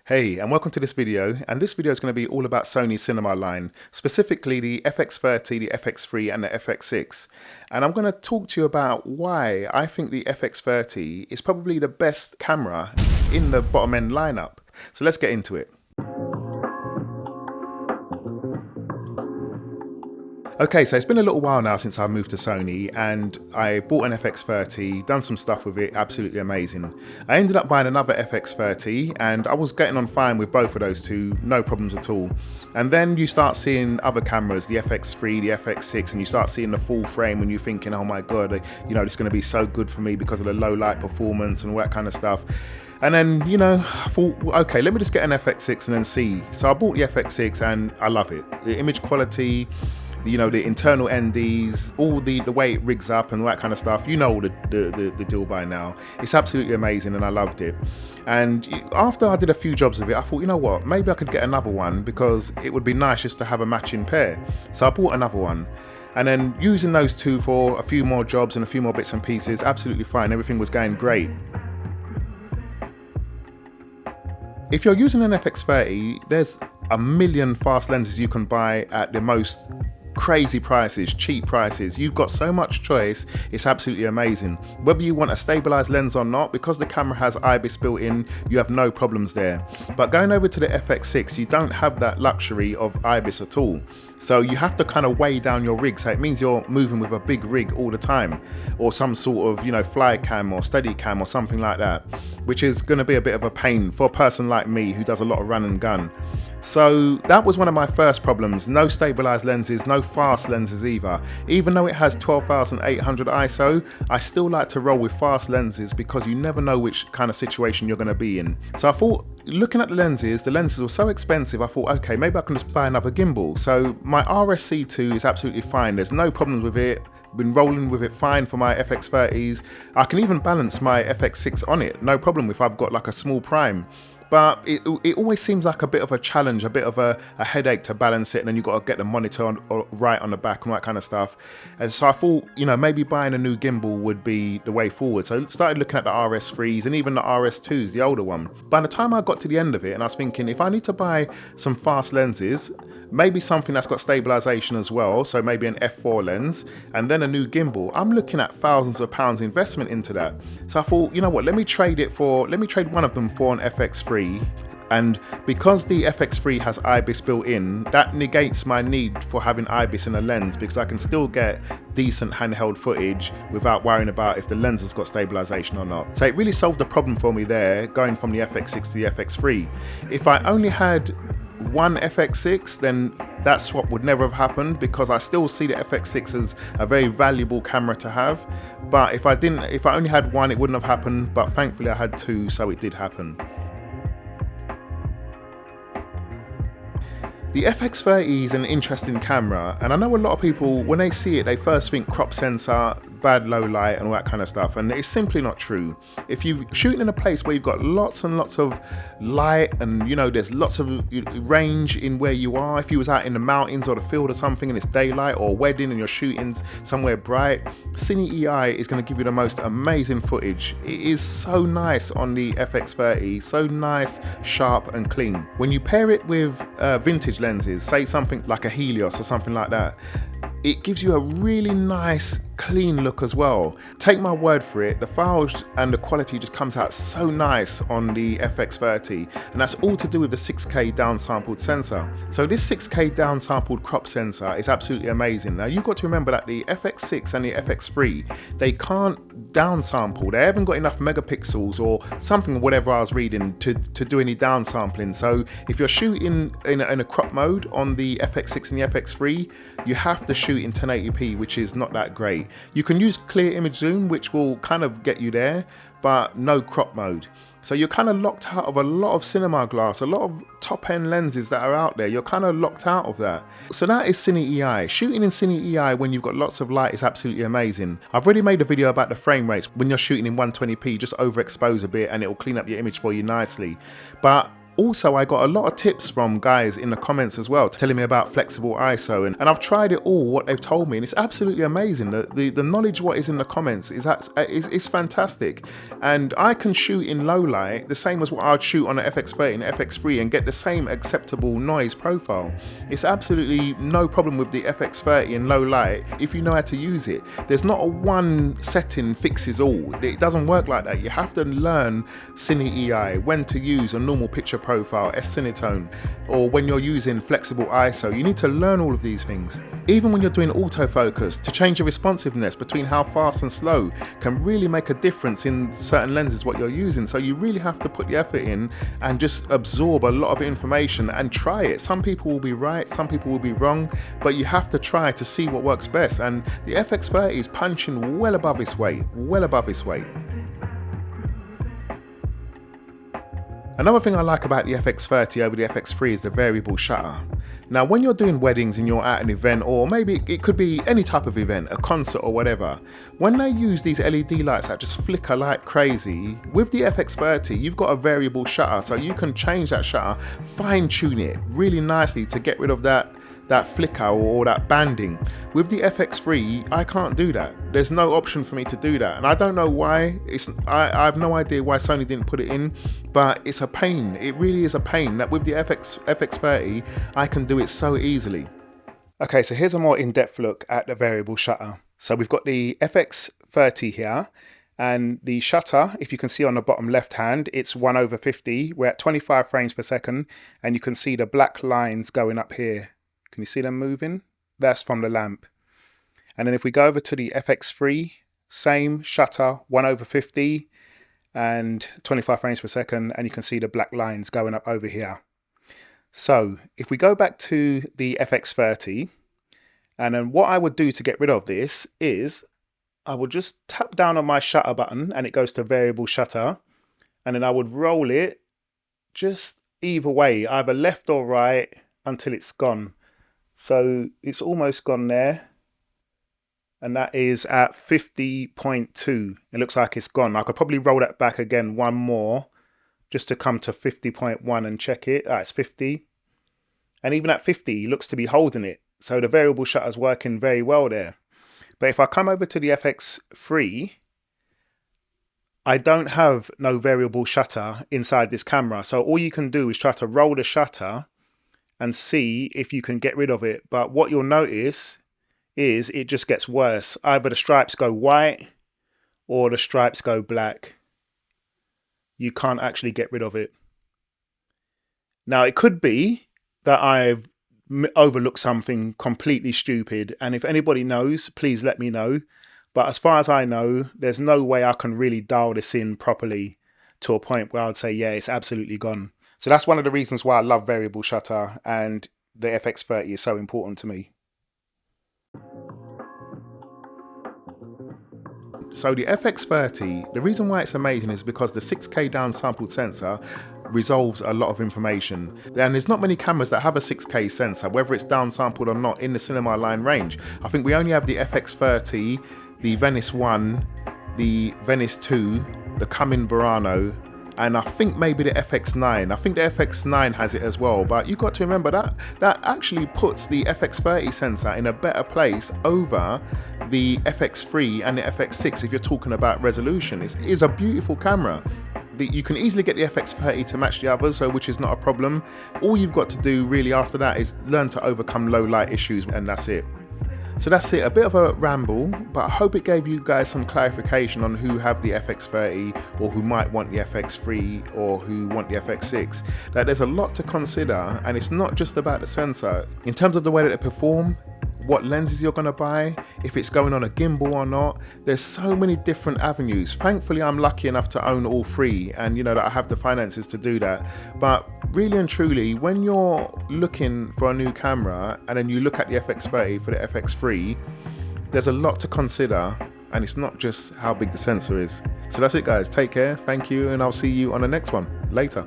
Hey, and welcome to this video, and this video is going to be all about Sony cinema line, specifically the FX30, the FX3 and the FX6. And I'm going to talk to you about why I think the FX30 is probably the best camera in the bottom end lineup. So let's get into it. Okay, so it's been a little while now since I moved to Sony, and I bought an FX30, done some stuff with it, absolutely amazing. I ended up buying another FX30 and I was getting on fine with both of those two, no problems at all. And then you start seeing other cameras, the FX3, the FX6, and you start seeing the full frame and you're thinking, oh my God, you know, it's going to be so good for me because of the low light performance and all that kind of stuff. And then, you know, I thought, okay, let me just get an FX6 and then see. So I bought the FX6 and I love it. The image quality, you know, the internal NDs, all the way it rigs up and all that kind of stuff, you know all the deal by now. It's absolutely amazing and I loved it. And after I did a few jobs of it, I thought, you know what, maybe I could get another one because it would be nice just to have a matching pair. So I bought another one. And then using those two for a few more jobs and a few more bits and pieces, absolutely fine, everything was going great. If you're using an FX30, there's a million fast lenses you can buy at the most crazy prices, cheap prices. You've got so much choice, it's absolutely amazing. Whether you want a stabilized lens or not, because the camera has IBIS built in, you have no problems there. But going over to the FX6, you don't have that luxury of IBIS at all. So you have to kind of weigh down your rig. So it means you're moving with a big rig all the time, or some sort of, you know, fly cam or steady cam or something like that, which is going to be a bit of a pain for a person like me who does a lot of run and gun. So that was one of my first problems. No stabilized lenses, no fast lenses either. Even though it has 12,800 ISO, I still like to roll with fast lenses because you never know which kind of situation you're going to be in. So I thought, looking at the lenses were so expensive, I thought, okay, maybe I can just buy another gimbal. So my RSC2 is absolutely fine. There's no problems with it. Been rolling with it fine for my FX30s. I can even balance my FX6 on it, no problem if I've got like a small prime. But it always seems like a bit of a challenge, a bit of a headache to balance it, and then you've got to get the monitor right on the back and all that kind of stuff. And so I thought, you know, maybe buying a new gimbal would be the way forward. So I started looking at the RS3s and even the RS2s, the older one. By the time I got to the end of it, and I was thinking, if I need to buy some fast lenses, maybe something that's got stabilization as well, so maybe an f4 lens, and then a new gimbal, I'm looking at thousands of pounds investment into that. So I thought, you know what, let me trade one of them for an FX3. And because the FX3 has IBIS built in, that negates my need for having IBIS in a lens, because I can still get decent handheld footage without worrying about if the lens has got stabilization or not. So it really solved the problem for me there, going from the FX6 to the FX3. If I only had one FX6, then that swap would never have happened, because I still see the FX6 as a very valuable camera to have. But if I only had one, it wouldn't have happened, but thankfully I had two, so it did happen. The FX30 is an interesting camera, and I know a lot of people, when they see it, they first think crop sensor, bad low light and all that kind of stuff, and it's simply not true. If you're shooting in a place where you've got lots and lots of light and, you know, there's lots of range in where you are, if you was out in the mountains or the field or something and it's daylight, or a wedding and you're shooting somewhere bright, CineEi is going to give you the most amazing footage. It is so nice on the FX30, so nice, sharp and clean. When you pair it with vintage lenses, say something like a Helios or something like that, it gives you a really nice clean look as well. Take my word for it, the files and the quality just comes out so nice on the FX30, and that's all to do with the 6K downsampled sensor. So this 6K downsampled crop sensor is absolutely amazing. Now you've got to remember that the FX6 and the FX3, they can't downsample. They haven't got enough megapixels or something, whatever I was reading, to do any downsampling. So if you're shooting in a crop mode on the FX6 and the FX3, you have to shoot in 1080p, which is not that great. You can use clear image zoom, which will kind of get you there, but no crop mode. So you're kind of locked out of a lot of cinema glass, a lot of top end lenses that are out there. You're kind of locked out of that. So that is CineEi. Shooting in CineEi when you've got lots of light is absolutely amazing. I've already made a video about the frame rates. When you're shooting in 120p, just overexpose a bit and it will clean up your image for you nicely. But Also, I got a lot of tips from guys in the comments as well, telling me about flexible ISO, and I've tried it all, what they've told me, and it's absolutely amazing. The knowledge what is in the comments is fantastic. And I can shoot in low light the same as what I'd shoot on an FX30 and FX3 and get the same acceptable noise profile. It's absolutely no problem with the FX30 in low light if you know how to use it. There's not a one setting fixes all. It doesn't work like that. You have to learn CineEi, when to use a normal picture profile, S-Cinetone, or when you're using flexible ISO. You need to learn all of these things. Even when you're doing autofocus, to change the responsiveness between how fast and slow can really make a difference in certain lenses what you're using. So you really have to put the effort in and just absorb a lot of information and try it. Some people will be right, some people will be wrong, but you have to try to see what works best. And the FX30 is punching well above its weight, well above its weight. Another thing I like about the FX30 over the FX3 is the variable shutter. Now when you're doing weddings and you're at an event, or maybe it could be any type of event, a concert or whatever, when they use these LED lights that just flicker like crazy, with the FX30 you've got a variable shutter, so you can change that shutter, fine tune it really nicely to get rid of that flicker or that banding. With the FX3, I can't do that. There's no option for me to do that, and I don't know why. I have no idea why Sony didn't put it in, but it's a pain. It really is a pain that with the FX30, I can do it so easily. Okay, so here's a more in-depth look at the variable shutter. So we've got the FX30 here, and the shutter, if you can see on the bottom left hand, it's 1/50. We're at 25 frames per second, and you can see the black lines going up here. Can you see them moving? That's from the lamp. And then if we go over to the FX3, same shutter, 1/50 and 25 frames per second, and you can see the black lines going up over here. So if we go back to the FX30, and then what I would do to get rid of this is I would just tap down on my shutter button and it goes to variable shutter, and then I would roll it just either way, either left or right, until it's gone. So it's almost gone there, and that is at 50.2. It looks like it's gone. I could probably roll that back again one more just to come to 50.1 and check it. It's 50. And even at 50, it looks to be holding it. So the variable shutter is working very well there. But if I come over to the FX3, I don't have no variable shutter inside this camera. So all you can do is try to roll the shutter and see if you can get rid of it. But what you'll notice is it just gets worse. Either the stripes go white or the stripes go black. You can't actually get rid of it. Now it could be that I've overlooked something completely stupid, and if anybody knows, please let me know. But as far as I know, there's no way I can really dial this in properly to a point where I'd say, yeah, it's absolutely gone. So that's one of the reasons why I love variable shutter, and the FX30 is so important to me. So the FX30, the reason why it's amazing is because the 6K downsampled sensor resolves a lot of information. And there's not many cameras that have a 6K sensor, whether it's downsampled or not, in the cinema line range. I think we only have the FX30, the Venice 1, the Venice 2, the Cumming Burano, and I think maybe the FX9. I think the FX9 has it as well, but you've got to remember that actually puts the FX30 sensor in a better place over the FX3 and the FX6 if you're talking about resolution. It is a beautiful camera. You can easily get the FX30 to match the others, so which is not a problem. All you've got to do really after that is learn to overcome low light issues, and that's it. So that's it, a bit of a ramble, but I hope it gave you guys some clarification on who have the FX30 or who might want the FX3 or who want the FX6. That there's a lot to consider, and it's not just about the sensor. In terms of the way that they perform, what lenses you're going to buy, if it's going on a gimbal or not, there's so many different avenues. Thankfully I'm lucky enough to own all three, and you know that I have the finances to do that. But really and truly, when you're looking for a new camera and then you look at the FX30 for the FX3, there's a lot to consider, and it's not just how big the sensor is. So that's it guys, take care, thank you, and I'll see you on the next one later.